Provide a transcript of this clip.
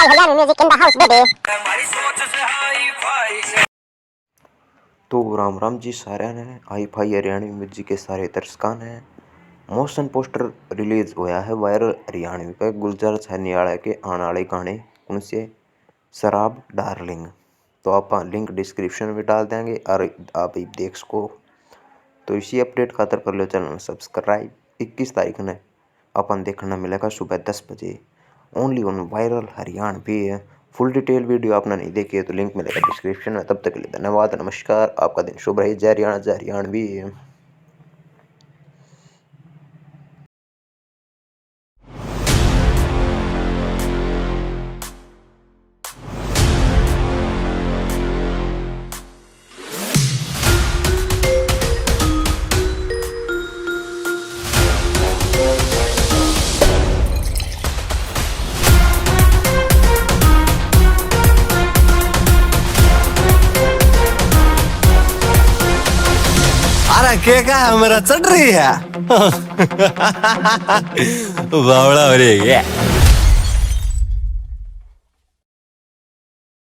Haryanvi music in the house baby. तो राम राम जी सारे ने हाई फाई हरियाणवी म्यूजिक के सारे दर्शकों ने मोशन पोस्टर रिलीज होया है वायरल हरियाणवी पे गुलजार छानियाला के आने वाले गाने उनसे शराब डार्लिंग। तो आप लिंक डिस्क्रिप्शन में डाल देंगे और आप देख सको। तो इसी अपडेट खातर कर लो चैनल सब्सक्राइब। 21 तारीख ने अपन देखना मिलेगा सुबह 10 बजे ओनली ऑन वायरल हरियाणवी है। फुल डिटेल वीडियो आपने नहीं देखी है तो लिंक मिलेगा डिस्क्रिप्शन में। तब तक के लिए धन्यवाद, नमस्कार, आपका दिन शुभ रहे। जय हरियाणा, जय हरियाणवी। अरे के का मेरा चढ़ रही है बावड़ा हो रही है।